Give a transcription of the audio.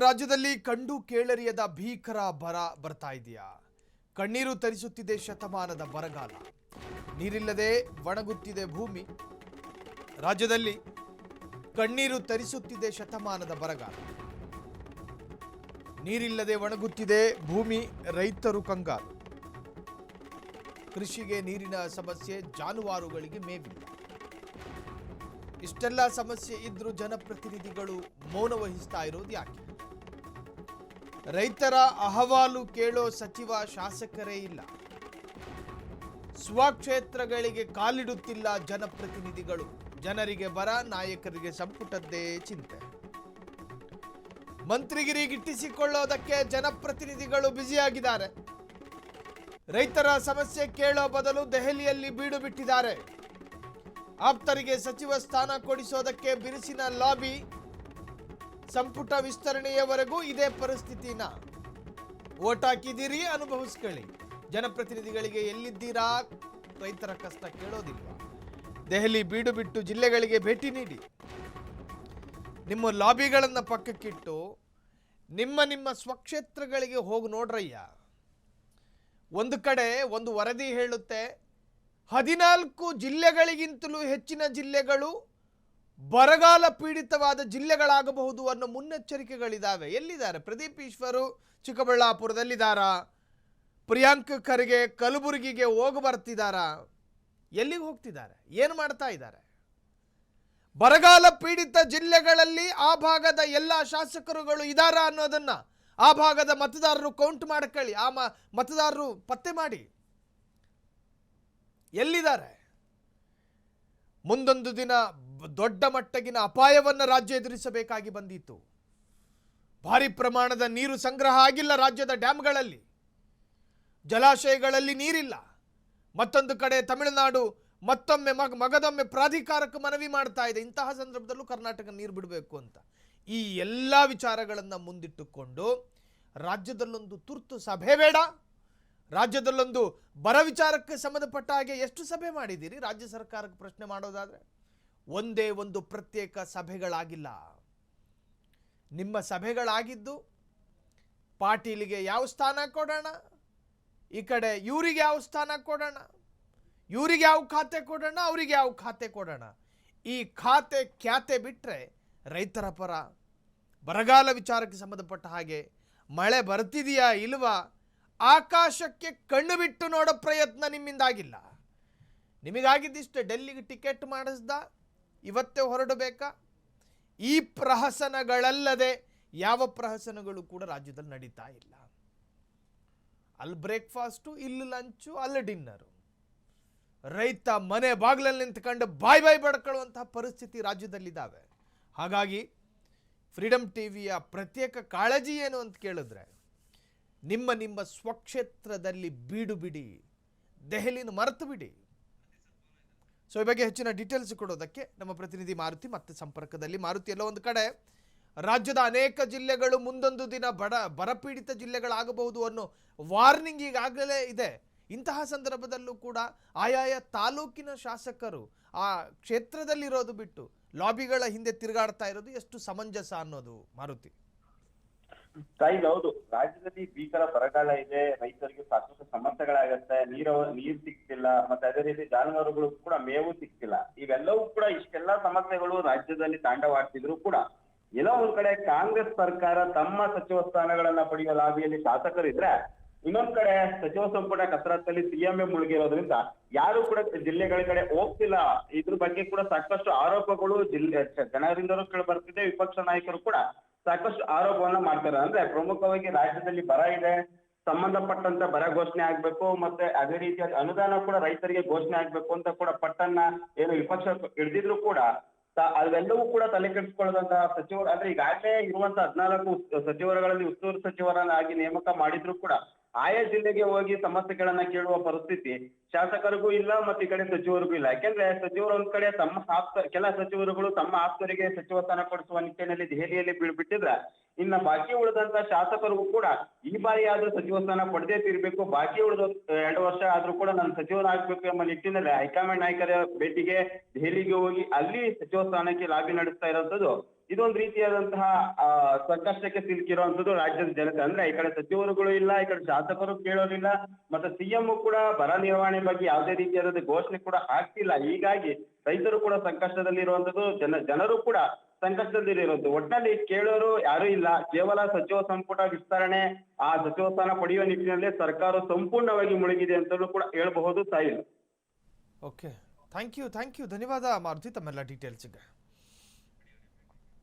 ರಾಜ್ಯದಲ್ಲಿ ಕಂಡು ಕೇಳರಿಯದ ಭೀಕರ ಬರ ಬರ್ತಾ ಇದೆಯಾ? ಕಣ್ಣೀರು ತರಿಸುತ್ತಿದೆ ಶತಮಾನದ ಬರಗಾಲ. ನೀರಿಲ್ಲದೆ ಒಣಗುತ್ತಿದೆ ಭೂಮಿ. ರಾಜ್ಯದಲ್ಲಿ ಕಣ್ಣೀರು ತರಿಸುತ್ತಿದೆ ಶತಮಾನದ ಬರಗಾಲ. ನೀರಿಲ್ಲದೆ ಒಣಗುತ್ತಿದೆ ಭೂಮಿ, ರೈತರು ಕಂಗಾಲು. ಕೃಷಿಗೆ ನೀರಿನ ಸಮಸ್ಯೆ, ಜಾನುವಾರುಗಳಿಗೆ ಮೇವಿಲ್ಲ. ಇಷ್ಟೆಲ್ಲ ಸಮಸ್ಯೆ ಇದ್ರೂ ಜನಪ್ರತಿನಿಧಿಗಳು ಮೌನ ವಹಿಸ್ತಾ ಇರೋದು ಯಾಕೆ? ರೈತರ ಅಹವಾಲು ಕೇಳೋ ಸಚಿವ ಶಾಸಕರೇ ಇಲ್ಲ. ಸ್ವಕ್ಷೇತ್ರಗಳಿಗೆ ಕಾಲಿಡುತ್ತಿಲ್ಲ ಜನಪ್ರತಿನಿಧಿಗಳು. ಜನರಿಗೆ ಬರ, ನಾಯಕರಿಗೆ ಸಂಪುಟದ್ದೇ ಚಿಂತೆ. ಮಂತ್ರಿಗಿರಿ ಗಿಟ್ಟಿಸಿಕೊಳ್ಳೋದಕ್ಕೆ ಜನಪ್ರತಿನಿಧಿಗಳು ಬ್ಯುಸಿಯಾಗಿದ್ದಾರೆ. ರೈತರ ಸಮಸ್ಯೆ ಕೇಳೋ ಬದಲು ದೆಹಲಿಯಲ್ಲಿ ಬೀಡು ಬಿಟ್ಟಿದ್ದಾರೆ. ಆಪ್ತರಿಗೆ ಸಚಿವ ಸ್ಥಾನ ಕೊಡಿಸೋದಕ್ಕೆ ಬಿರುಸಿನ ಲಾಬಿ. ಸಂಪುಟ ವಿಸ್ತರಣೆಯವರೆಗೂ ಇದೇ ಪರಿಸ್ಥಿತಿನ. ಓಟ್ ಹಾಕಿದ್ದೀರಿ, ಅನುಭವಿಸ್ಕೊಳ್ಳಿ. ಜನಪ್ರತಿನಿಧಿಗಳಿಗೆ ಎಲ್ಲಿದ್ದೀರಾ? ರೈತರ ಕಷ್ಟ ಕೇಳೋದಿಲ್ಲ. ದೆಹಲಿ ಬೀಡು ಬಿಟ್ಟು ಜಿಲ್ಲೆಗಳಿಗೆ ಭೇಟಿ ನೀಡಿ. ನಿಮ್ಮ ಲಾಬಿಗಳನ್ನು ಪಕ್ಕಕ್ಕಿಟ್ಟು ನಿಮ್ಮ ಸ್ವಕ್ಷೇತ್ರಗಳಿಗೆ ಹೋಗಿ ನೋಡ್ರಯ್ಯ. ಒಂದು ಕಡೆ ಒಂದು ವರದಿ ಹೇಳುತ್ತೆ, 14 ಜಿಲ್ಲೆಗಳಿಗಿಂತಲೂ ಹೆಚ್ಚಿನ ಜಿಲ್ಲೆಗಳು ಬರಗಾಲ ಪೀಡಿತವಾದ ಜಿಲ್ಲೆಗಳಾಗಬಹುದು ಅನ್ನೋ ಮುನ್ನೆಚ್ಚರಿಕೆಗಳಿದ್ದಾವೆ. ಎಲ್ಲಿದ್ದಾರೆ? ಪ್ರದೀಪ್ ಈಶ್ವರು ಚಿಕ್ಕಬಳ್ಳಾಪುರದಲ್ಲಿದ್ದಾರಾ? ಪ್ರಿಯಾಂಕ್ ಖರ್ಗೆ ಕಲಬುರಗಿಗೆ ಹೋಗಿ ಬರ್ತಿದ್ದಾರಾ? ಎಲ್ಲಿಗೆ ಹೋಗ್ತಿದ್ದಾರೆ? ಏನು ಮಾಡ್ತಾ ಇದ್ದಾರೆ? ಬರಗಾಲ ಪೀಡಿತ ಜಿಲ್ಲೆಗಳಲ್ಲಿ ಆ ಭಾಗದ ಎಲ್ಲ ಶಾಸಕರುಗಳು ಇದ್ದಾರಾ ಅನ್ನೋದನ್ನ ಆ ಭಾಗದ ಮತದಾರರು ಕೌಂಟ್ ಮಾಡ್ಕೊಳ್ಳಿ. ಆ ಮತದಾರರು ಪತ್ತೆ ಮಾಡಿ ಎಲ್ಲಿದ್ದಾರೆ. ಮುಂದೊಂದು ದಿನ ದೊಡ್ಡ ಮಟ್ಟಗಿನ ಅಪಾಯವನ್ನು ರಾಜ್ಯ ಎದುರಿಸಬೇಕಾಗಿ ಬಂದಿತ್ತು. ಭಾರಿ ಪ್ರಮಾಣದ ನೀರು ಸಂಗ್ರಹ ಆಗಿಲ್ಲ. ರಾಜ್ಯದ ಡ್ಯಾಮ್ಗಳಲ್ಲಿ, ಜಲಾಶಯಗಳಲ್ಲಿ ನೀರಿಲ್ಲ. ಮತ್ತೊಂದು ಕಡೆ ತಮಿಳುನಾಡು ಮತ್ತೊಮ್ಮೆ ಮಗದೊಮ್ಮೆ ಪ್ರಾಧಿಕಾರಕ್ಕೆ ಮನವಿ ಮಾಡ್ತಾ ಇದೆ. ಇಂತಹ ಸಂದರ್ಭದಲ್ಲೂ ಕರ್ನಾಟಕ ನೀರು ಬಿಡಬೇಕು ಅಂತ. ಈ ಎಲ್ಲ ವಿಚಾರಗಳನ್ನು ಮುಂದಿಟ್ಟುಕೊಂಡು ರಾಜ್ಯದಲ್ಲೊಂದು ತುರ್ತು ಸಭೆ ಬೇಡ? ರಾಜ್ಯದಲ್ಲೊಂದು ಬರ ವಿಚಾರಕ್ಕೆ ಸಂಬಂಧಪಟ್ಟ ಹಾಗೆ ಎಷ್ಟು ಸಭೆ ಮಾಡಿದ್ದೀರಿ? ರಾಜ್ಯ ಸರ್ಕಾರಕ್ಕೆ ಪ್ರಶ್ನೆ ಮಾಡೋದಾದ್ರೆ ಒಂದೇ ಒಂದು ಪ್ರತ್ಯೇಕ ಸಭೆಗಳಾಗಿಲ್ಲ. ನಿಮ್ಮ ಸಭೆಗಳಾಗಿದ್ದು ಪಾಟೀಲಿಗೆ ಯಾವ ಸ್ಥಾನ ಕೊಡೋಣ, ಈ ಕಡೆ ಇವರಿಗೆ ಯಾವ ಸ್ಥಾನ ಕೊಡೋಣ, ಇವರಿಗೆ ಯಾವ ಖಾತೆ ಕೊಡೋಣ, ಅವರಿಗೆ ಯಾವ ಖಾತೆ ಕೊಡೋಣ. ಈ ಖಾತೆ ಖ್ಯಾತೆ ಬಿಟ್ಟರೆ ರೈತರ ಪರ, ಬರಗಾಲ ವಿಚಾರಕ್ಕೆ ಸಂಬಂಧಪಟ್ಟ ಹಾಗೆ ಮಳೆ ಬರ್ತಿದೆಯಾ ಇಲ್ವಾ, ಆಕಾಶಕ್ಕೆ ಕಣ್ಣು ಬಿಟ್ಟು ನೋಡೋ ಪ್ರಯತ್ನ ನಿಮ್ಮಿಂದಾಗಿಲ್ಲ. ನಿಮಗಾಗಿದ್ದಿಷ್ಟೇ, ಡೆಲ್ಲಿಗೆ ಟಿಕೆಟ್ ಮಾಡಿಸ್ದ, ಇವತ್ತೇ ಹೊರಡಬೇಕಾ? ಈ ಪ್ರಹಸನಗಳಲ್ಲದೆ ಯಾವ ಪ್ರಹಸನಗಳು ಕೂಡ ರಾಜ್ಯದಲ್ಲಿ ನಡೀತಾ ಇಲ್ಲ. ಅಲ್ಲಿ ಬ್ರೇಕ್ಫಾಸ್ಟು, ಇಲ್ಲಿ ಲಂಚು, ಅಲ್ಲಿ ಡಿನ್ನರು. ರೈತ ಮನೆ ಬಾಗಿಲಲ್ಲಿ ನಿಂತ್ಕೊಂಡು ಬಾಯ್ ಬಡ್ಕೊಳ್ಳುವಂತಹ ಪರಿಸ್ಥಿತಿ ರಾಜ್ಯದಲ್ಲಿದ್ದಾವೆ. ಹಾಗಾಗಿ ಫ್ರೀಡಮ್ ಟಿವಿಯ ಪ್ರತ್ಯೇಕ ಕಾಳಜಿ ಏನು ಅಂತ ಕೇಳಿದ್ರೆ, ನಿಮ್ಮ ಸ್ವಕ್ಷೇತ್ರದಲ್ಲಿ ಬೀಡು ಬಿಡಿ, ದೆಹಲಿನ ಮರೆತು ಬಿಡಿ. ಸೊ ಈ ಬಗ್ಗೆ ಹೆಚ್ಚಿನ ಡೀಟೇಲ್ಸ್ ಕೊಡೋದಕ್ಕೆ ನಮ್ಮ ಪ್ರತಿನಿಧಿ ಮಾರುತಿ ಮತ್ತೆ ಸಂಪರ್ಕದಲ್ಲಿ. ಮಾರುತಿ, ಎಲ್ಲ ಒಂದು ಕಡೆ ರಾಜ್ಯದ ಅನೇಕ ಜಿಲ್ಲೆಗಳು ಮುಂದೊಂದು ದಿನ ಬರಪೀಡಿತ ಜಿಲ್ಲೆಗಳಾಗಬಹುದು ಅನ್ನೋ ವಾರ್ನಿಂಗ್ ಈಗಾಗಲೇ ಇದೆ. ಇಂತಹ ಸಂದರ್ಭದಲ್ಲೂ ಕೂಡ ಆಯಾಯ ತಾಲೂಕಿನ ಶಾಸಕರು ಆ ಕ್ಷೇತ್ರದಲ್ಲಿರೋದು ಬಿಟ್ಟು ಲಾಬಿಗಳ ಹಿಂದೆ ತಿರುಗಾಡ್ತಾ ಇರೋದು ಎಷ್ಟು ಸಮಂಜಸ ಅನ್ನೋದು ಮಾರುತಿ? ಹೌದು, ರಾಜ್ಯದಲ್ಲಿ ಭೀಕರ ಬರಗಾಲ ಇದೆ. ರೈತರಿಗೆ ಸಾಕಷ್ಟು ಸಮಸ್ಯೆಗಳಾಗತ್ತೆ. ನೀರ್ ಸಿಗ್ತಿಲ್ಲ, ಮತ್ತೆ ಅದೇ ರೀತಿ ಜಾನುವಾರುಗಳು ಕೂಡ ಮೇವು ಸಿಗ್ತಿಲ್ಲ. ಇವೆಲ್ಲವೂ ಕೂಡ ಇಷ್ಟೆಲ್ಲಾ ಸಮಸ್ಯೆಗಳು ರಾಜ್ಯದಲ್ಲಿ ತಾಂಡವಾಡ್ತಿದ್ರು ಕೂಡ ಎಲ್ಲೋ ಒಂದ್ ಕಡೆ ಕಾಂಗ್ರೆಸ್ ಸರ್ಕಾರ ತಮ್ಮ ಸಚಿವ ಸ್ಥಾನಗಳನ್ನ ಪಡೆಯುವ ಲಾಬಿಯಲ್ಲಿ ಶಾಸಕರಿದ್ರೆ, ಇನ್ನೊಂದ್ ಕಡೆ ಸಚಿವ ಸಂಪುಟ ಕಸರತ್ತಲ್ಲಿ ಸಿಎಂ ಮುಳುಗಿರೋದ್ರಿಂದ ಯಾರು ಕೂಡ ಜಿಲ್ಲೆಗಳ ಕಡೆ ಹೋಗ್ತಿಲ್ಲ. ಇದ್ರ ಬಗ್ಗೆ ಕೂಡ ಸಾಕಷ್ಟು ಆರೋಪಗಳು ಜನರಿಂದಲೂ ಕೇಳಿ ಬರ್ತಿದೆ. ವಿಪಕ್ಷ ನಾಯಕರು ಕೂಡ ಸಾಕಷ್ಟು ಆರೋಪವನ್ನ ಮಾಡ್ತಾರೆ. ಅಂದ್ರೆ ಪ್ರಮುಖವಾಗಿ ರಾಜ್ಯದಲ್ಲಿ ಬರ ಇದೆ, ಸಂಬಂಧಪಟ್ಟಂತ ಬರ ಘೋಷಣೆ ಆಗ್ಬೇಕು, ಮತ್ತೆ ಅದೇ ರೀತಿಯಾದ ಅನುದಾನ ಕೂಡ ರೈತರಿಗೆ ಘೋಷಣೆ ಆಗ್ಬೇಕು ಅಂತ ಕೂಡ ಪಟ್ಟನ್ನ ಏನು ವಿಪಕ್ಷ ಹಿಡಿದಿದ್ರು ಕೂಡ ಅವೆಲ್ಲವೂ ಕೂಡ ತಲೆ ಕೆಡಿಸ್ಕೊಳ್ಳದಂತಹ ಸಚಿವರು, ಅಂದ್ರೆ ಈಗಾಗಲೇ ಇರುವಂತಹ 14 ಸಚಿವರುಗಳಲ್ಲಿ ಉಸ್ತುವಾರಿ ಸಚಿವರನ್ನಾಗಿ ನೇಮಕ ಮಾಡಿದ್ರು ಕೂಡ ಆಯಾ ಜಿಲ್ಲೆಗೆ ಹೋಗಿ ಸಮಸ್ಯೆಗಳನ್ನ ಕೇಳುವ ಪರಿಸ್ಥಿತಿ ಶಾಸಕರಿಗೂ ಇಲ್ಲ, ಮತ್ತೆ ಈ ಕಡೆ ಸಚಿವರಿಗೂ ಇಲ್ಲ. ಯಾಕೆಂದ್ರೆ ಸಚಿವರು ಒಂದ್ ಕಡೆ ಕೆಲ ಸಚಿವರುಗಳು ತಮ್ಮ ಆಪ್ತರಿಗೆ ಸಚಿವ ಸ್ಥಾನ ಕೊಡಿಸುವ ನಿಟ್ಟಿನಲ್ಲಿ ದೆಹಲಿಯಲ್ಲಿ ಬೀಳ್ಬಿಟ್ಟಿದ್ರೆ, ಇನ್ನ ಬಾಕಿ ಉಳಿದಂತ ಶಾಸಕರಿಗೂ ಕೂಡ ಈ ಬಾರಿ ಆದ್ರೂ ಸಚಿವ ಸ್ಥಾನ ಪಡೆದೇ ತೀರ್ಬೇಕು, ಬಾಕಿ ಉಳಿದ 2 ವರ್ಷ ಆದ್ರೂ ಕೂಡ ನಾನು ಸಚಿವನಾಗ್ಬೇಕು ಎಂಬ ನಿಟ್ಟಿನಲ್ಲಿ ಹೈಕಮಾಂಡ್ ನಾಯಕರ ಭೇಟಿಗೆ ದೆಹಲಿಗೆ ಹೋಗಿ ಅಲ್ಲಿ ಸಚಿವ ಸ್ಥಾನಕ್ಕೆ ಲಾಬಿ ನಡೆಸ್ತಾ ಇರೋಂಥದ್ದು ಇದೊಂದು ರೀತಿಯಾದಂತಹ ಸಂಕಷ್ಟಕ್ಕೆ ಸಿಲುಕಿರುವಂತದ್ದು ರಾಜ್ಯದ ಜನತೆ. ಅಂದ್ರೆ ಈ ಕಡೆ ಸಚಿವರುಗಳು ಇಲ್ಲ, ಈ ಕಡೆ ಶಾಸಕರು ಕೇಳೋರಿಲ್ಲ, ಮತ್ತೆ ಸಿಎಂ ಕೂಡ ಬರ ನಿರ್ವಹಣೆ ಬಗ್ಗೆ ಯಾವುದೇ ರೀತಿಯಾದ ಘೋಷಣೆ ಕೂಡ ಆಗ್ತಿಲ್ಲ. ಹೀಗಾಗಿ ರೈತರು ಕೂಡ ಸಂಕಷ್ಟದಲ್ಲಿರುವಂತದ್ದು, ಜನರು ಕೂಡ ಸಂಕಷ್ಟದಲ್ಲಿರುವಂತದ್ದು. ಒಟ್ಟಿನಲ್ಲಿ ಕೇಳೋರು ಯಾರು ಇಲ್ಲ. ಕೇವಲ ಸಚಿವ ಸಂಪುಟ ವಿಸ್ತರಣೆ, ಆ ಸಚಿವ ಸ್ಥಾನ ಪಡೆಯುವ ನಿಟ್ಟಿನಲ್ಲಿ ಸರ್ಕಾರ ಸಂಪೂರ್ಣವಾಗಿ ಮುಳುಗಿದೆ ಅಂತಲೂ ಕೂಡ ಹೇಳ್ಬಹುದು ಸಾಯಿಲ್. ಓಕೆ, ಥ್ಯಾಂಕ್ ಯು ಧನ್ಯವಾದ ಮಾರುತಿ ತಮ್ಮೆಲ್ಲ ಡೀಟೇಲ್ಸ್ಗೆ.